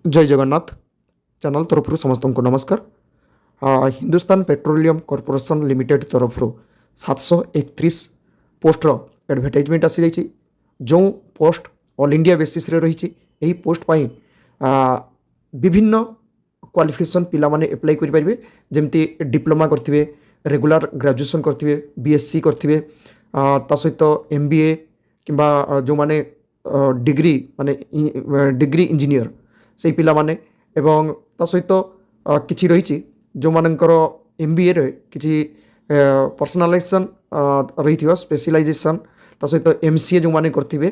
जय जगन्नाथ चैनल तरफ समस्त को नमस्कार। हिंदुस्तान पेट्रोलियम कॉर्पोरेशन लिमिटेड तरफ 731 पोस्टर एडवर्टाइजमेंट आसी जाइए। जो पोस्ट ऑल इंडिया बेसिस रे रही यही पोस्ट पाई विभिन्न क्वालिफिकेशन पिला माने अप्लाई करि परिबे। जेमती डिप्लोमा करथिबे, रेगुलर ग्रेजुएशन करथिबे, बीएससी करथिबे, ता सहित एमबीए किंबा जो माने डिग्री माने डिग्री इंजीनियर से पिला माने एवं ता सहित किछि रही जो मानकर एमबीए रे किछि पर्सनालाइजेशन रही स्पेशलाइजेशन ता सहित एमसीए जो माने करथिबे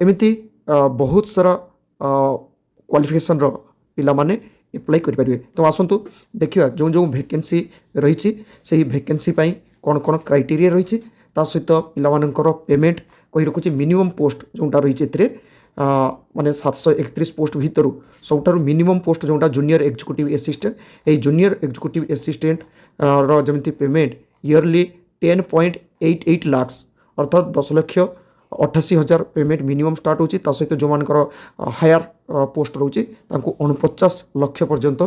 एमिति बहुत सारा क्वालिफिकेशन रो पिला माने अप्लाई करि परिबे। तो आसंतु देखिबा जो जो वैकेंसी रही से वैकेंसी पाई कौन कौन क्राइटेरिया रही ता सहित पिला मानकर पेमेंट कहि रखुछि। मिनिमम पोस्ट जोटा रही एथिरे माने 731 पोस्ट भितर सबुठारु मिनिमम पोस्ट जोटा जूनियर एग्जीक्यूटिव असिस्टेंट, ये जूनियर एग्जीक्यूटिव असिस्टेंट रो जमिति पेमेंट ईयरली 10.88 लाख अर्थात 10,88,000 पेमेंट मिनिमम स्टार्ट होची। ता सहित जो मानकर हायर पोस्ट रोची तांको 49 लाख पर्यंत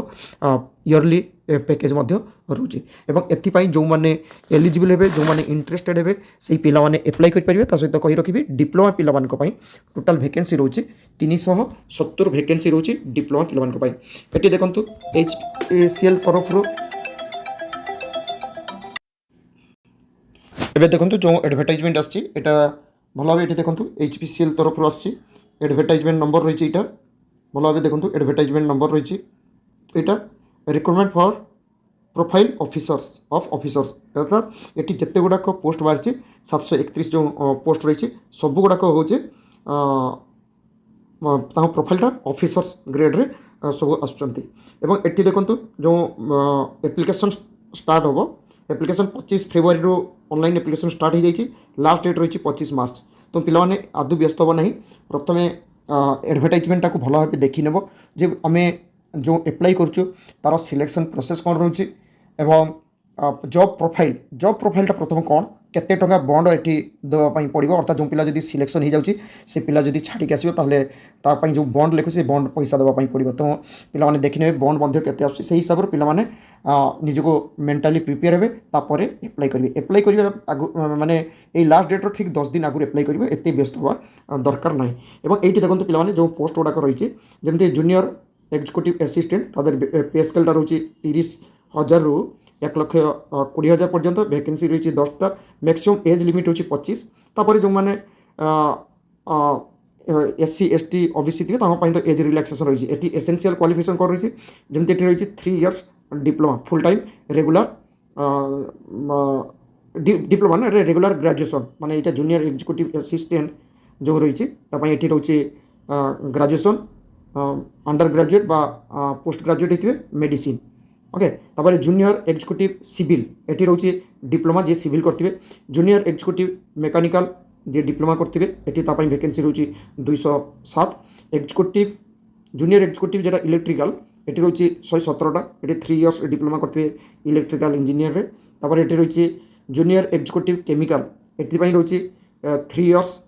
ईयरली पैकेज मध्य रोची। एवं एथिपाई जो माने एलिजिबल हेबे, जो माने इंटरेस्टेड हेबे सेही पिला माने अप्लाई करि परिबे। ता सहित कहि रखिबे डिप्लोमा पिला मानक पई टोटल वैकेंसी रोची 370 वैकेंसी रोची डिप्लोमा पिला मानक पई। एटी देखंतु एचएसीएल तरफ रो एबे देखंतु जो एडवर्टाइजमेंट आछि एटा भल भाव ये देखो एचपीसीएल तरफ आसी एडवर्टाइजमेंट नंबर रही है। भल भाव देखो एडवर्टाइजमेंट नंबर रही है। Recruitment for profile officers of officers अर्थात ये जिते गुड़ाक पोस्ट बाहरी 731 जो पोस्ट रही सब गुड़ाक हूँ प्रोफाइलटा ऑफिसर्स ग्रेड रे सब आसुँच। देखो जो एप्लिकेशन स्टार्ट हम एप्लिकेशन 25 फेब्रुआरी रो ऑनलाइन एप्लिकेशन स्टार्ट हो जाइए। लास्ट डेट रही 25 मार्च। तो पिला माने आदु व्यस्त हो नहीं, प्रथमे एडवर्टाइजमेंटा को भल भाव देखी नेब जे आमे जो अप्लाई करूँ तार सिलेक्शन प्रोसेस कौन रोचे एवं जॉब प्रोफाइलटा प्रथम कौन केते टंका बॉन्ड एटी देवाई पड़ो अर्थात जो पिला जदि सिलेक्शन हो जाऊँगी से पिला जदि छाड़ी आसो ताले जो बॉन्ड लिखु से बॉन्ड पैसा देवाई पड़ो। तो पिला देखने बॉन्ड केते आसुछि से हिसाब से पिला निजको मेंटाली प्रिपेयर हे तापर अप्लाई करेंगे माने ये लास्ट डेट ठीक 10 दिन आगु अप्लाई करेंगे। एत व्यस्त हवा दरकार ना। एवं ये देखो पे जो पोस्ट गुड़ाक रही जमी जूनियर एग्जीक्यूटिव असिस्टेंट तादर पे स्केलटा रोचे 30,000 रु 1,20,000 पर्यंत वैकेंसी रही 10टा। मैक्सिमम एज लिमिट होची 25। तापर जो माने एससी एसटी ओबीसी थे तो एज रिलैक्सेशन रही है। एसेंशियल क्वालिफिकेशन कौन रही जमी रही 3 years diploma full time regular diploma ना रेगुलर ग्रेजुएशन माने ये जूनियर एग्जीक्यूटिव असिस्टेंट जो रही ये रोचे ग्रेजुएशन अंडर ग्रेजुएट बा पोस्ट ग्रेजुएट होते मेडिसिन। ओके तापर जूनियर एग्जीक्यूटिव सिविल ये रोचे डिप्लोमा जे सिविल करते। जूनियर एग्जीक्यूटिव मेकानिकल जे डिप्लोमा करते ये वैकेंसी रोचे 207। एग्जीक्यूटिव जूनियर एग्जीक्यूटिव जेटा इलेक्ट्रिकल ये रोचे 117टा। ये 3 इयर्स डिप्लोमा करते इलेक्ट्रिकल इंजीनियर रे। तापर ये रोचे जूनियर एग्जीक्यूटिव केमिकल ये रोचे 3 इयर्स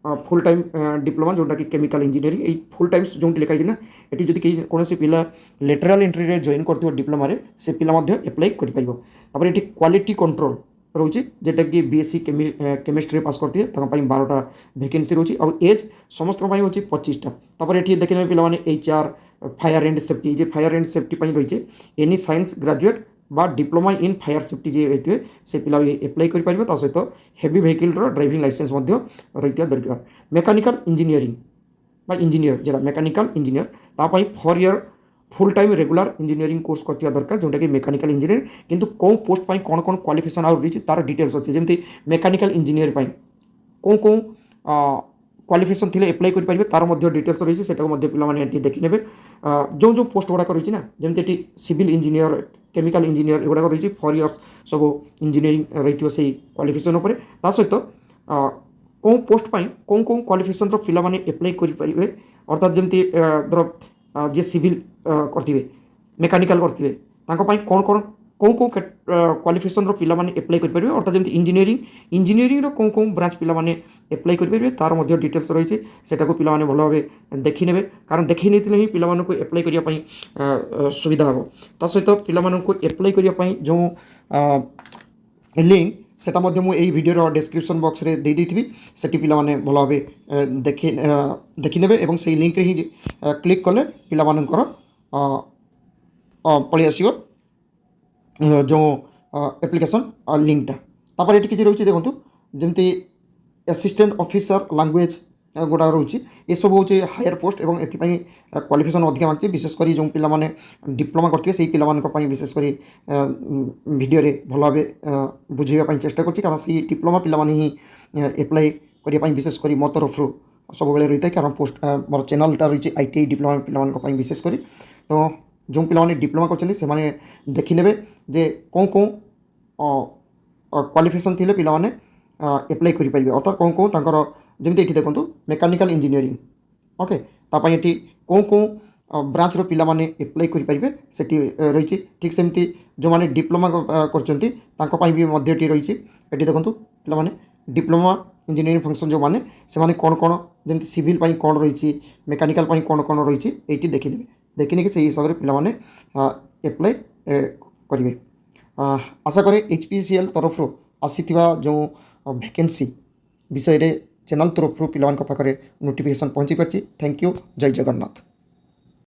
फुल टाइम डिप्लोमा जोटा कि केमिकल इंजीनियरिंग ये फुल टाइम जो लिखाई ना ये जदि कौन पिला लेटराल एंट्री रे जॉइन कर डिप्लोमा से पिला अप्लाई कर। ये क्वालिटी कंट्रोल रोचे जेटा कि बीएससी केमिस्ट्री पास करते 12टा वैकेंसी रोचे और एज समस्त हूँ 25टा। तापर ये देखने पे HR fire and safety J fire and safety रही एनी साइंस ग्रेजुएट बा डिप्लोमा इन फायर सेफ्टी जे होते से पिला अप्लाई करेंगे। सहित हेवी व्हीकल ड्राइविंग लाइसेंस रही दरकार। मेकानिकल इंजीनियरिंग बा इंजीनियर जेटा मेकानिकल इंजीनियर तापाई 4 year full time regular engineering course करथिया दरकार जोटा कि मेकानिकल इंजीनियर। किंतु कौन पोस्ट पाई कौन कौन क्वालिफिकेशन आउट रही तार डिटेल्स अच्छे जमी मेकानिकल इंजीनियर पाई कौन कौन क्वालिफिकेशन थे अप्लाई करेंगे तार डिटेल्स रही है पे देखने जो जो पोस्ट गुड़ाक रही ना जमी सिविल इंजीनियर केमिकल इंजीनियर एगुड़ा रही 4 इयर्स सब इंजीनियरिंग रही से क्वालिफिकेशन उपर ता सहित कौन पोस्ट पाई कौन कौन क्वालिफिकेशन पिला माने अप्लाई करेंगे अर्थात जमी धर जे सिविल करते मेकानिकल करते कौन कौन କେଉଁ କେଉଁ କ୍ୱାଲିଫିକେସନ୍ର ପିଲାମାନେ ଆପ୍ଲାଏ କରିପାରିବେ, ଅର୍ଥାତ୍ ଯେମିତି ଇଞ୍ଜିନିୟରିଂର କେଉଁ ବ୍ରାଞ୍ଚ ପିଲାମାନେ ଆପ୍ଲାଏ କରିପାରିବେ ତାର ମଧ୍ୟ ଡିଟେଲ୍ସ ରହିଛି। ସେଟାକୁ ପିଲାମାନେ ଭଲ ଭାବେ ଦେଖିନେବେ, କାରଣ ଦେଖି ନେଇଥିଲେ ହିଁ ପିଲାମାନଙ୍କୁ ଆପ୍ଲାଏ କରିବା ପାଇଁ ସୁବିଧା ହେବ। ତା ସହିତ ପିଲାମାନଙ୍କୁ ଆପ୍ଲାଏ କରିବା ପାଇଁ ଯେଉଁ লিঙ্ক সেটা মধ্যে মু এই ভিডিওর ডেসক্রিপশন বক্সরে দিয়ে দিয়েছি, সেটি পিলামানে ভালো ভাবে দেখিনেবে এবং সেই লিঙ্করে হি ক্লিক কলে পিলামানଙ୍କର পড়ে আসিব ଯେଉଁ ଆପ୍ଲିକେସନ୍ ଲିଙ୍କଟା। ତାପରେ ଏଠି କିଛି ରହୁଛି ଦେଖନ୍ତୁ, ଯେମିତି ଆସିଷ୍ଟାଣ୍ଟ ଅଫିସର ଲାଙ୍ଗୁଏଜ୍ ଗୁଡ଼ାକ ରହୁଛି, ଏସବୁ ହେଉଛି ହାୟର ପୋଷ୍ଟ ଏବଂ ଏଥିପାଇଁ କ୍ୱାଲିଫିକେସନ୍ ଅଧିକା ମାଗୁଛି। ବିଶେଷ କରି ଯେଉଁ ପିଲାମାନେ ଡିପ୍ଲୋମା କରିଥିବେ ସେହି ପିଲାମାନଙ୍କ ପାଇଁ ବିଶେଷ କରି ଭିଡ଼ିଓରେ ଭଲ ଭାବେ ବୁଝାଇବା ପାଇଁ ଚେଷ୍ଟା କରୁଛି, କାରଣ ସେହି ଡିପ୍ଲୋମା ପିଲାମାନେ ହିଁ ଆପ୍ଲାଏ କରିବା ପାଇଁ ବିଶେଷ କରି ମୋ ତରଫରୁ ସବୁବେଳେ ରହିଥାଏ, କାରଣ ପୋଷ୍ଟ ମୋର ଚ୍ୟାନେଲଟା ରହିଛି ITI ଡିପ୍ଲୋମା ପିଲାମାନଙ୍କ ପାଇଁ ବିଶେଷ କରି। ତ ଯେଉଁ ପିଲାମାନେ ଡିପ୍ଲୋମା କରୁଛନ୍ତି ସେମାନେ ଦେଖିନେବେ ଯେ କେଉଁ କ୍ୱାଲିଫିକେସନ୍ ଥିଲେ ପିଲାମାନେ ଆପ୍ଲାଏ କରିପାରିବେ, ଅର୍ଥାତ୍ କେଉଁ ତାଙ୍କର ଯେମିତି ଏଠି ଦେଖନ୍ତୁ ମେକାନିକାଲ୍ ଇଞ୍ଜିନିୟରିଂ, ଓକେ, ତା ପାଇଁ ଏଠି କେଉଁ ବ୍ରାଞ୍ଚର ପିଲାମାନେ ଆପ୍ଲାଏ କରିପାରିବେ ସେଠି ରହିଛି। ଠିକ୍ ସେମିତି ଯେଉଁମାନେ ଡିପ୍ଲୋମା କରୁଛନ୍ତି ତାଙ୍କ ପାଇଁ ବି ମଧ୍ୟ ଏଠି ରହିଛି। ଏଠି ଦେଖନ୍ତୁ ପିଲାମାନେ ଡିପ୍ଲୋମା ଇଞ୍ଜିନିୟରିଂ ଫଙ୍କସନ୍ ଯେଉଁମାନେ ସେମାନେ କ'ଣ ଯେମିତି ସିଭିଲ୍ ପାଇଁ କ'ଣ ରହିଛି, ମେକାନିକାଲ୍ ପାଇଁ କ'ଣ ରହିଛି ଏଇଠି ଦେଖିନେବେ। ଦେଖିନେକି ସେଇ ହିସାବରେ ପିଲାମାନେ ଆପ୍ଲାଏ କରିବେ। ଆଶା କରେ HPCL ତରଫରୁ ଆସିଥିବା ଯେଉଁ ଭ୍ୟାକେନ୍ସି ବିଷୟରେ ଚ୍ୟାନେଲ୍ ତରଫରୁ ପିଲାମାନଙ୍କ ପାଖରେ ନୋଟିଫିକେସନ୍ ପହଞ୍ଚି ପାରିଛି। ଥ୍ୟାଙ୍କ ୟୁ, ଜୟ ଜଗନ୍ନାଥ।